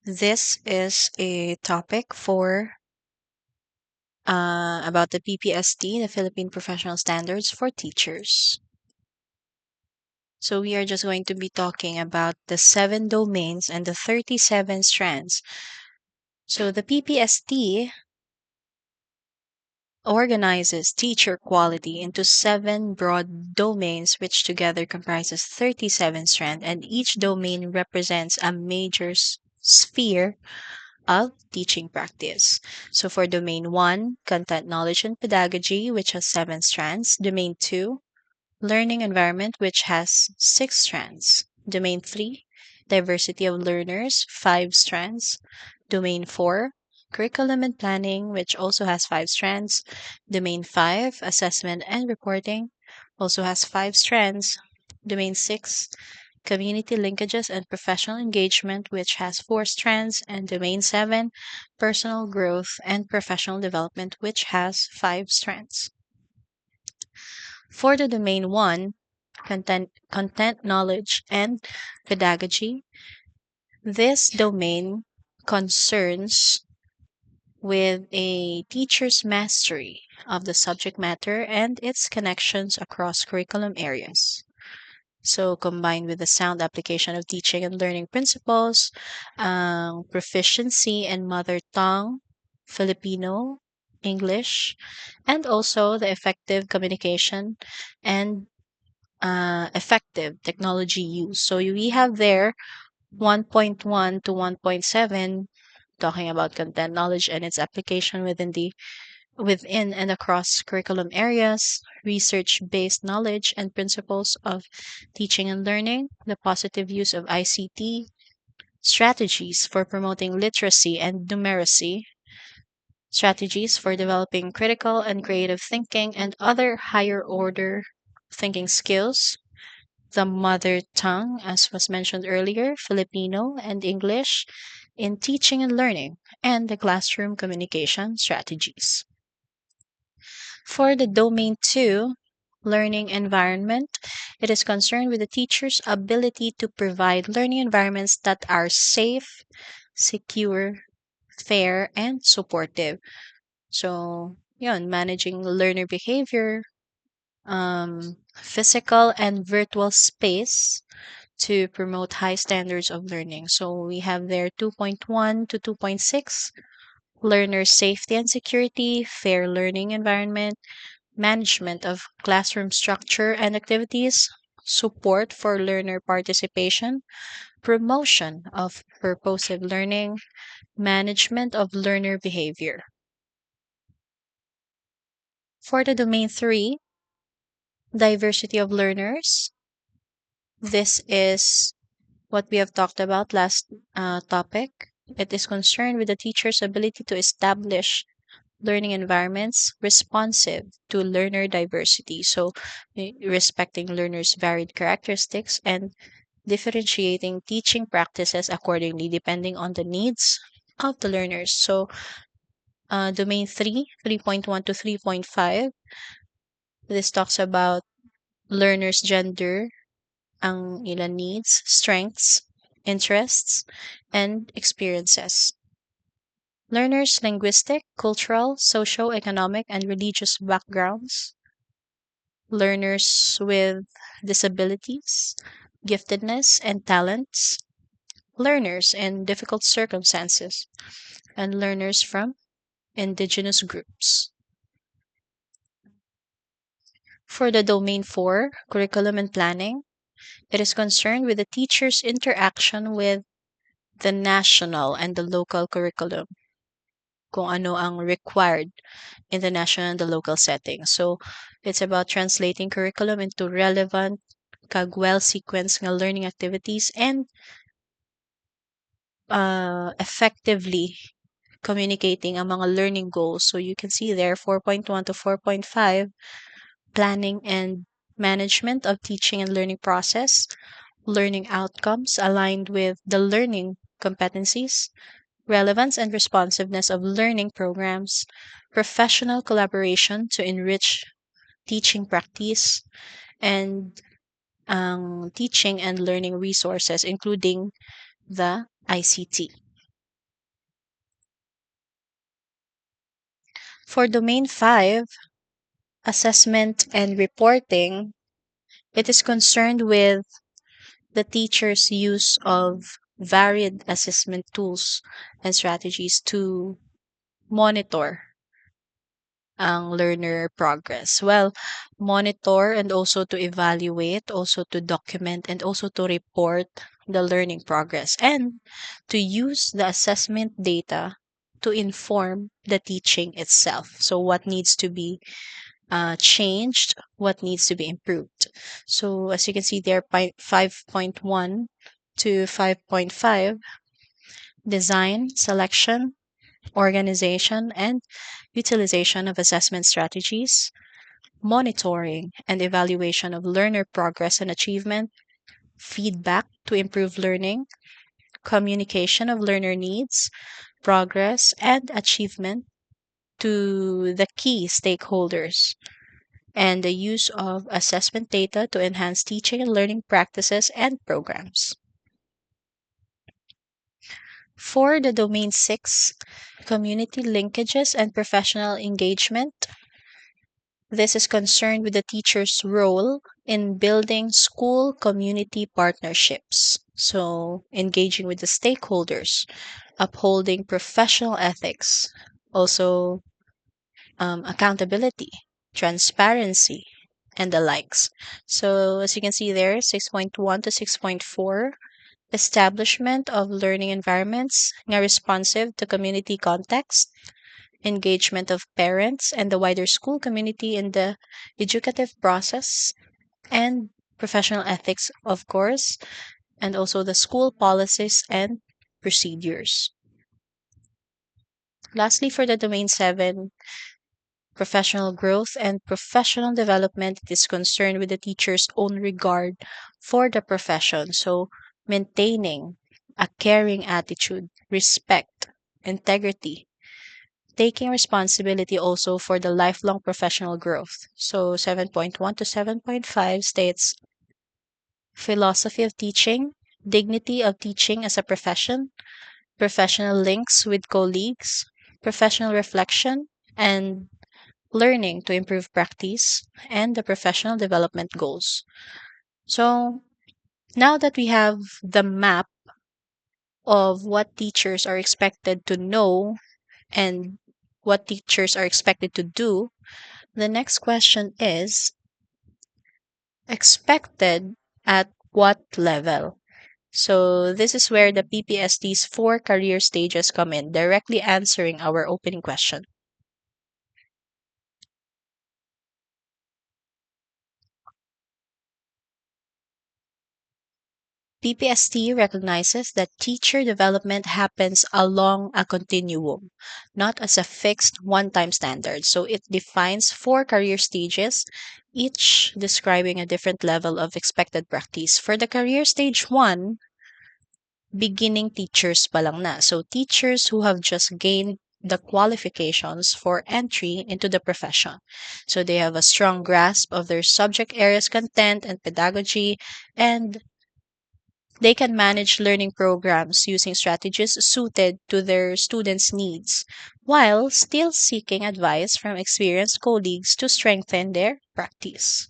This is a topic for about the PPST, the Philippine Professional Standards for Teachers. So we are just going to be talking about the 7 domains and the 37 strands. So the PPST organizes teacher quality into 7 broad domains, which together comprises 37 strands, and each domain represents a major sphere of teaching practice. So for domain 1, content knowledge and pedagogy, which has 7 strands. Domain 2, learning environment, which has 6 strands. Domain 3, diversity of learners, 5 strands. Domain 4, curriculum and planning, which also has 5 strands. Domain 5, assessment and reporting, also has 5 strands. Domain 6, community linkages and professional engagement, which has 4 strands, and Domain 7, personal growth and professional development, which has 5 strands. For the Domain 1, content knowledge and pedagogy, this domain concerns with a teacher's mastery of the subject matter and its connections across curriculum areas. So, combined with the sound application of teaching and learning principles, proficiency in mother tongue, Filipino, English, and also the effective communication and effective technology use. So, we have there 1.1 to 1.7 talking about content knowledge and its application within and across curriculum areas, research based knowledge and principles of teaching and learning, the positive use of ICT, strategies for promoting literacy and numeracy, strategies for developing critical and creative thinking and other higher order thinking skills, the mother tongue, as was mentioned earlier, Filipino and English, in teaching and learning, and the classroom communication strategies. For the domain 2, learning environment, it is concerned with the teacher's ability to provide learning environments that are safe, secure, fair, and supportive. So, yun, managing learner behavior, physical and virtual space to promote high standards of learning. So we have there 2.1 to 2.6, learner safety and security, fair learning environment, management of classroom structure and activities, support for learner participation, promotion of purposive learning, management of learner behavior. For the domain 3, diversity of learners, this is what we have talked about last topic. It is concerned with the teacher's ability to establish learning environments responsive to learner diversity. So, respecting learners' varied characteristics and differentiating teaching practices accordingly depending on the needs of the learners. So, domain 3, 3.1 to 3.5, this talks about learners' gender, ang ilang needs, strengths, interests, and experiences. Learners' linguistic, cultural, socio-economic, and religious backgrounds. Learners with disabilities, giftedness, and talents. Learners in difficult circumstances. And learners from indigenous groups. For the domain 4, curriculum and planning, it is concerned with the teacher's interaction with the national and the local curriculum, kung ano ang required in the national and the local setting. So, it's about translating curriculum into relevant, kag well-sequenced nga learning activities and effectively communicating ang mga learning goals. So, you can see there 4.1 to 4.5, planning and management of teaching and learning process, learning outcomes aligned with the learning competencies, relevance and responsiveness of learning programs, professional collaboration to enrich teaching practice, and teaching and learning resources, including the ICT. For domain 5, assessment and reporting, it is concerned with the teacher's use of varied assessment tools and strategies to monitor ang learner progress. Well, monitor and also to evaluate, also to document, and also to report the learning progress, and to use the assessment data to inform the teaching itself. So, what needs to be changed, what needs to be improved. So, as you can see there, 5.1 to 5.5, design, selection, organization, and utilization of assessment strategies, monitoring and evaluation of learner progress and achievement, feedback to improve learning, communication of learner needs, progress, and achievement to the key stakeholders, and the use of assessment data to enhance teaching and learning practices and programs. For the domain 6, community linkages and professional engagement, this is concerned with the teacher's role in building school community partnerships. So, engaging with the stakeholders, upholding professional ethics, also accountability, transparency, and the likes. So, as you can see there, 6.1 to 6.4, establishment of learning environments na responsive to community context, engagement of parents and the wider school community in the educative process, and professional ethics, of course, and also the school policies and procedures. Lastly, for the domain 7, professional growth and professional development, it is concerned with the teacher's own regard for the profession. So, maintaining a caring attitude, respect, integrity, taking responsibility also for the lifelong professional growth. So 7.1 to 7.5 states philosophy of teaching, dignity of teaching as a profession, professional links with colleagues, professional reflection, and learning to improve practice, and the professional development goals. So now that we have the map of what teachers are expected to know and what teachers are expected to do, the next question is expected at what level? So, this is where the PPST's 4 career stages come in, directly answering our opening question. PPST recognizes that teacher development happens along a continuum, not as a fixed one time standard. So it defines 4 career stages, each describing a different level of expected practice. For the career stage 1, beginning teachers pa lang na. So teachers who have just gained the qualifications for entry into the profession. So they have a strong grasp of their subject area's content and pedagogy, and they can manage learning programs using strategies suited to their students' needs, while still seeking advice from experienced colleagues to strengthen their practice.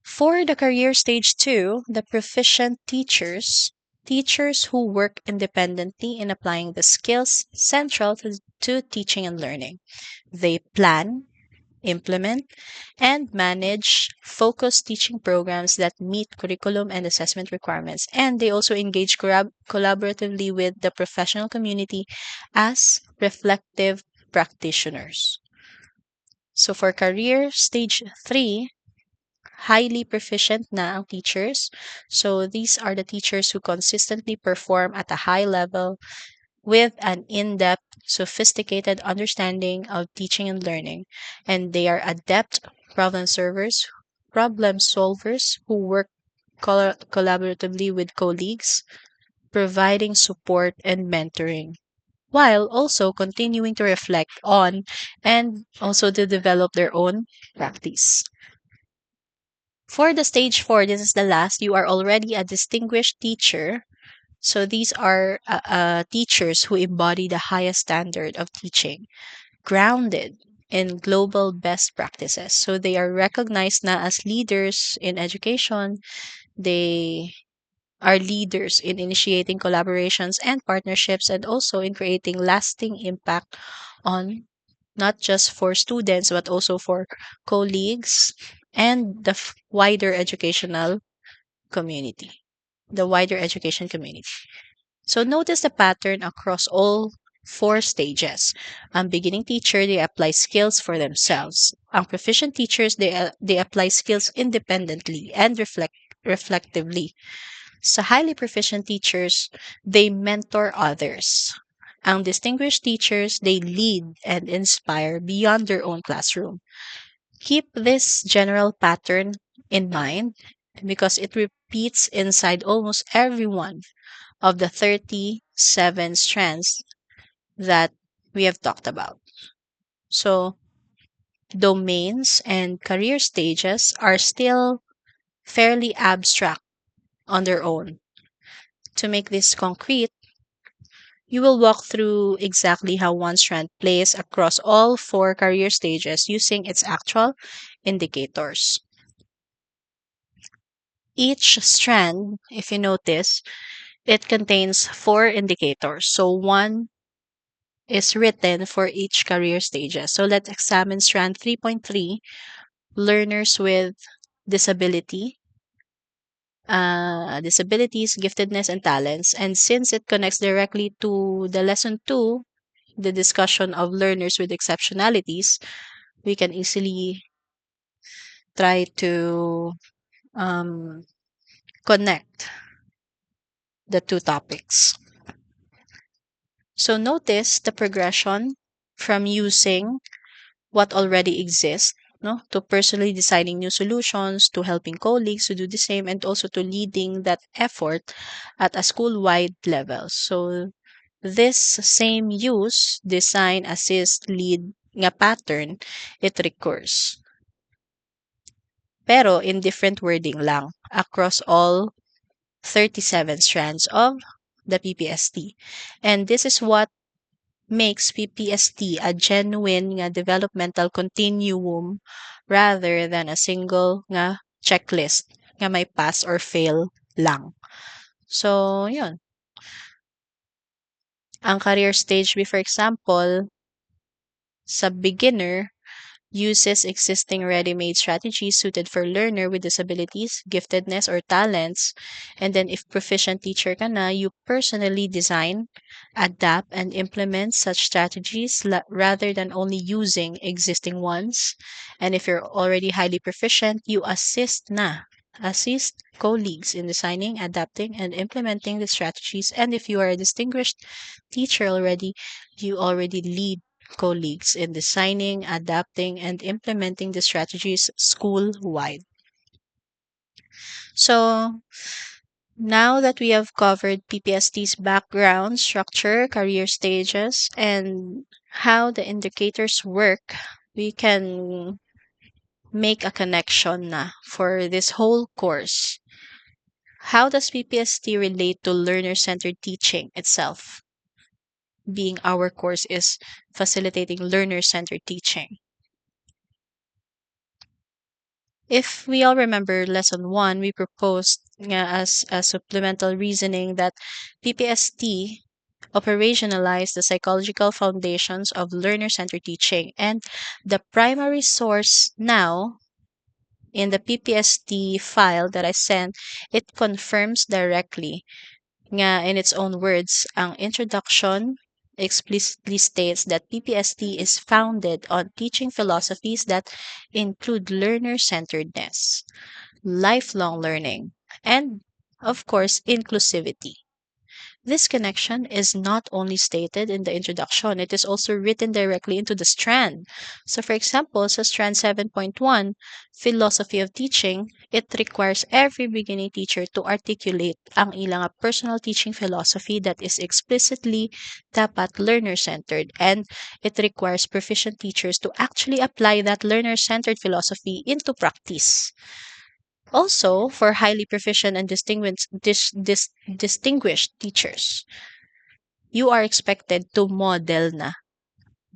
For the career stage 2, the proficient teachers, teachers who work independently in applying the skills central to teaching and learning. They plan, implement, and manage focused teaching programs that meet curriculum and assessment requirements. And they also engage collaboratively with the professional community as reflective practitioners. So for career stage 3, highly proficient na ang teachers. So these are the teachers who consistently perform at a high level with an in-depth, sophisticated understanding of teaching and learning. And they are adept problem solvers who work collaboratively with colleagues, providing support and mentoring, while also continuing to reflect on and also to develop their own practice. For the stage 4, this is the last, you are already a distinguished teacher. So these are teachers who embody the highest standard of teaching. grounded in global best practices. So they are recognized na as leaders in education. They are leaders in initiating collaborations and partnerships and also in creating lasting impact on not just for students but also for colleagues and the wider educational community, the wider education community. So notice the pattern across all four stages. Ang beginning teacher, they apply skills for themselves. Ang proficient teachers, they apply skills independently and reflectively. Sa highly proficient teachers, they mentor others. Ang distinguished teachers, they lead and inspire beyond their own classroom. Keep this general pattern in mind because it repeats inside almost every one of the 37 strands that we have talked about. So, domains and career stages are still fairly abstract on their own. To make this concrete, you will walk through exactly how one strand plays across all four career stages using its actual indicators. Each strand, if you notice, it contains four indicators. So one is written for each career stages. So let's examine strand 3.3, learners with disability, disabilities, giftedness, and talents. And since it connects directly to the lesson 2, the discussion of learners with exceptionalities, we can easily try to um, connect the two topics. So notice the progression from using what already exists, no, to personally designing new solutions, to helping colleagues to do the same, and also to leading that effort at a school-wide level. So this same use, design, assist, lead nga pattern, it recurs. Pero in different wording lang across all 37 strands of the PPST. And this is what makes PPST a genuine nga developmental continuum rather than a single nga checklist nga may pass or fail lang. So, yun. Ang career stage B, for example, sa beginner, uses existing ready-made strategies suited for learner with disabilities, giftedness, or talents. And then if proficient teacher ka na, you personally design, adapt, and implement such strategies rather than only using existing ones. And if you're already highly proficient, you assist colleagues in designing, adapting, and implementing the strategies. And if you are a distinguished teacher already, you already lead colleagues in designing, adapting, and implementing the strategies school-wide. So, now that we have covered PPST's background, structure, career stages, and how the indicators work, we can make a connection na for this whole course. How does PPST relate to learner-centered teaching itself? Being our course is facilitating learner-centered teaching. If we all remember lesson 1, we proposed nga as a supplemental reasoning that PPST operationalized the psychological foundations of learner-centered teaching, and the primary source now in the PPST file that I sent, it confirms directly nga in its own words, ang introduction explicitly states that PPST is founded on teaching philosophies that include learner-centeredness, lifelong learning, and, of course, inclusivity. This connection is not only stated in the introduction, it is also written directly into the strand. So, for example, sa strand 7.1, philosophy of teaching, it requires every beginning teacher to articulate ang ilang personal teaching philosophy that is explicitly dapat learner-centered, and it requires proficient teachers to actually apply that learner-centered philosophy into practice. Also, for highly proficient and distinguished teachers, you are expected to model na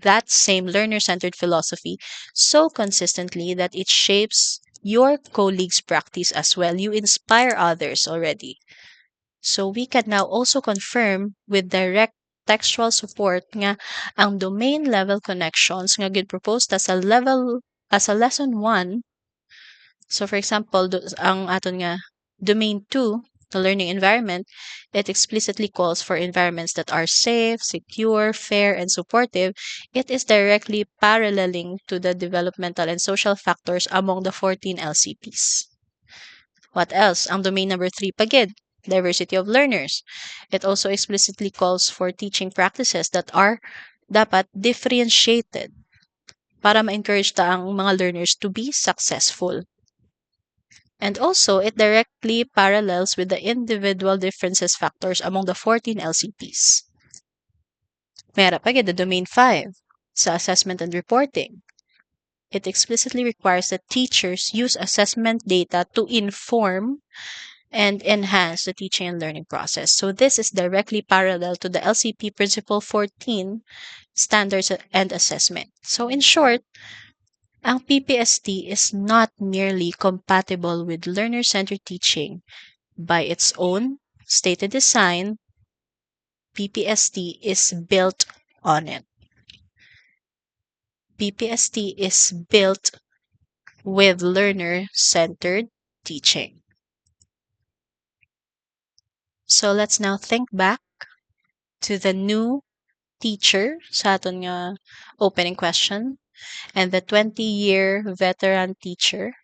that same learner centered philosophy so consistently that it shapes your colleagues' practice as well. You inspire others already. So we can now also confirm with direct textual support nga ang domain level connections nga gid proposed as a lesson 1. So for example, ang aton nga domain 2, the learning environment, it explicitly calls for environments that are safe, secure, fair, and supportive. It is directly paralleling to the developmental and social factors among the 14 LCPs. What else? Ang domain number 3 pagid, diversity of learners. It also explicitly calls for teaching practices that are dapat differentiated para ma-encourage ta ang mga learners to be successful. And also, it directly parallels with the individual differences factors among the 14 LCPs. Mera pagid the domain 5 sa assessment and reporting. It explicitly requires that teachers use assessment data to inform and enhance the teaching and learning process. So this is directly parallel to the LCP Principle 14, Standards and Assessment. So in short, ang PPST is not merely compatible with learner-centered teaching by its own stated design. PPST is built on it. PPST is built with learner-centered teaching. So let's now think back to the new teacher sa aton nga opening question and the 20-year veteran teacher.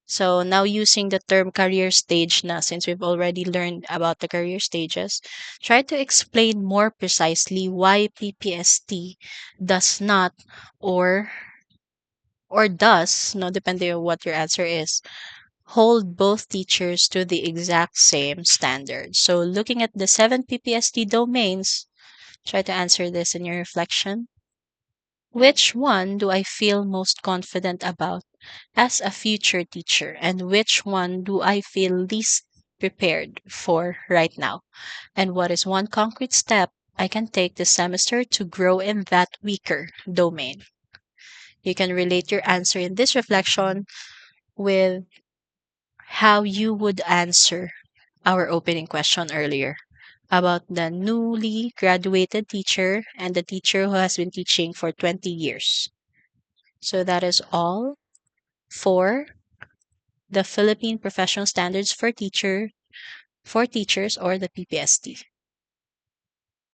So now using the term career stage na, since we've already learned about the career stages, try to explain more precisely why PPST does not or does, no, depending on what your answer is, hold both teachers to the exact same standard. So looking at the 7 PPST domains, try to answer this in your reflection. Which one do I feel most confident about as a future teacher, and which one do I feel least prepared for right now? And what is one concrete step I can take this semester to grow in that weaker domain? You can relate your answer in this reflection with how you would answer our opening question earlier about the newly graduated teacher and the teacher who has been teaching for 20 years. So that is all for the Philippine Professional Standards for Teachers or the PPST.